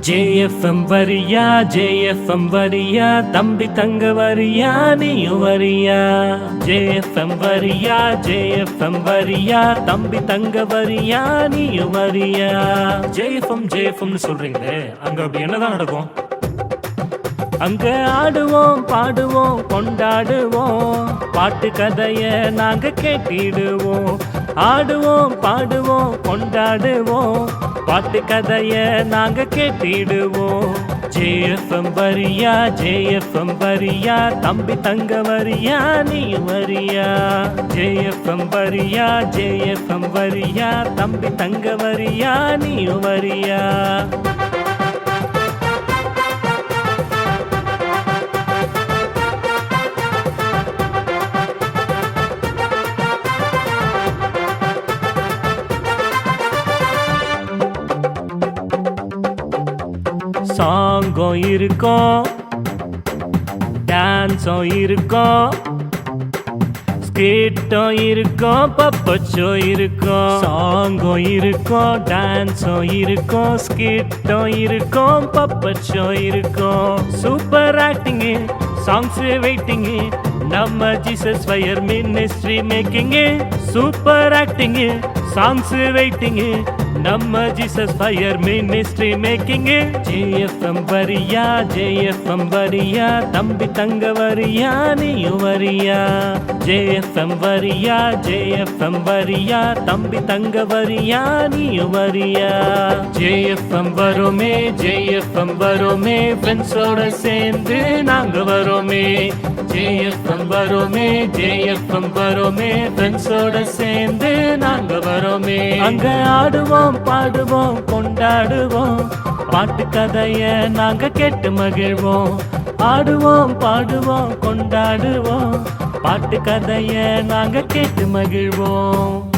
JFM வரியா JFM வரியா தம்பி தங்க வரியா நீயும் வரியா JFM வரியா JFM வரியா தம்பி தங்க வரியா நீயும் வரியா JFM சொல்றீங்களே அங்க அப்படி என்னதான் நடக்கும்? அங்க ஆடுவோம் பாடுவோம் கொண்டாடுவோம் பாட்டு கதைய நாங்க கேட்டிடுவோம். ஆடுவோம் பாடுவோம் கொண்டாடுவோம் பாட்டு கதைய நாங்க கேட்டிடுவோம். JFM வரியா JFM வரியா தம்பி தங்க வரியா நீ வரியா JFM வரியா JFM வரியா தம்பி தங்க வரியா நீ வரியா. சாங்கும் இருக்கும் டான்ஸும் இருக்கும் ஸ்கிட்டும் இருக்கும் பப்பச்சோ இருக்கும். சாங்கும் இருக்கும் டான்ஸும் இருக்கும் ஸ்கிட்டும் இருக்கும் பப்பச்சோ இருக்கும். சூப்பர் ஆக்டிங்கு சாங்ஸ் வெயிட்டிங்கு நம்ம Jesus fire ministry making. Super acting songs waiting நம்ம Jesus fire ministry making. JFM வரியா JFM வரியா தம்பி தங்க வரியா நீயும் வரியா JFM வரியா JFM வரியா தம்பி தங்க வரியா நீயும் வரியா. JFM வரோமே JFM வரோமே ஃப்ரெண்ட்ஸோட சேர்ந்து நாங்க வரோமே. JFM வரோமே JFM வரோமே ஃப்ரெண்ட்ஸோட சேர்ந்து நாங்க வரோமே. அங்க ஆடுவோம் பாடுவோம் கொண்டாடுவோம் பாட்டு கதைய நாங்க கேட்டு மகிழ்வோம். ஆடுவோம் பாடுவோம் கொண்டாடுவோம் பாட்டு கதைய நாங்க கேட்டு மகிழ்வோம்.